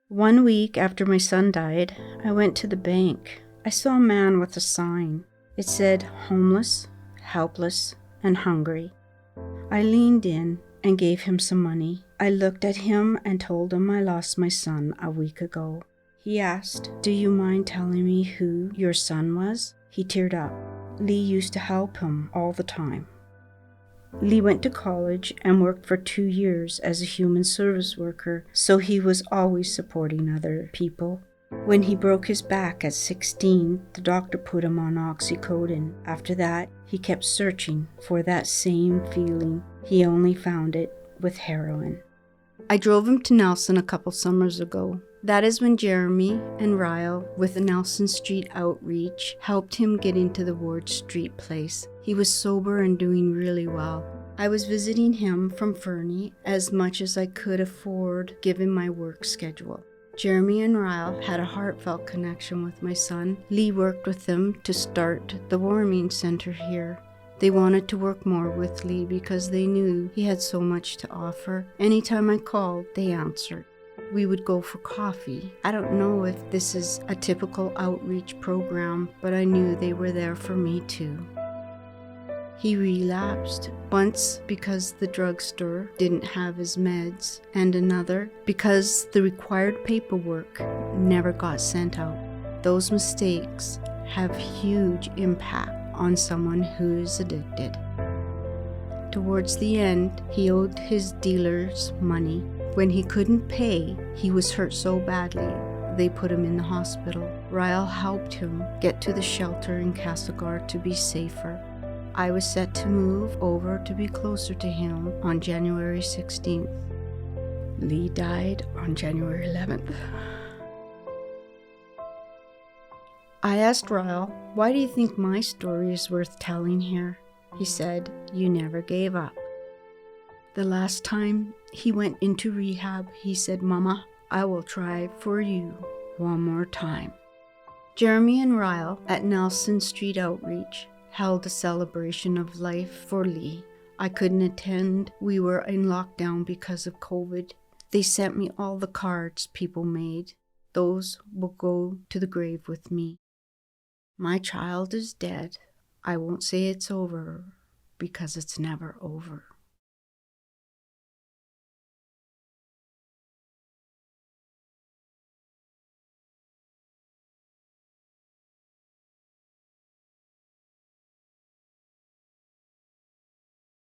One week after my son died, I went to the bank. I saw a man with a sign. It said, "Homeless, helpless, and hungry." I leaned in and gave him some money. I looked at him and told him I lost my son a week ago. He asked, "Do you mind telling me who your son was?" He teared up. Lee used to help him all the time. Lee went to college and worked for 2 years as a human service worker, so he was always supporting other people. When he broke his back at 16, the doctor put him on oxycodone. After that, he kept searching for that same feeling. He only found it with heroin. I drove him to Nelson a couple summers ago. That is when Jeremy and Ryle, with the Nelson Street Outreach, helped him get into the Ward Street place. He was sober and doing really well. I was visiting him from Fernie as much as I could afford given my work schedule. Jeremy and Ryle had a heartfelt connection with my son. Lee worked with them to start the warming center here. They wanted to work more with Lee because they knew he had so much to offer. Anytime I called, they answered. We would go for coffee. I don't know if this is a typical outreach program, but I knew they were there for me too. He relapsed, once because the drugstore didn't have his meds, and another because the required paperwork never got sent out. Those mistakes have huge impact on someone who is addicted. Towards the end, he owed his dealers money. When he couldn't pay, he was hurt so badly, they put him in the hospital. Ryle helped him get to the shelter in Castlegar to be safer. I was set to move over to be closer to him on January 16th. Lee died on January 11th. I asked Ryle, "Why do you think my story is worth telling here?" He said, "You never gave up." The last time he went into rehab, he said, "Mama, I will try for you one more time." Jeremy and Ryle at Nelson Street Outreach held a celebration of life for Lee. I couldn't attend. We were in lockdown because of COVID. They sent me all the cards people made. Those will go to the grave with me. My child is dead. I won't say it's over because it's never over.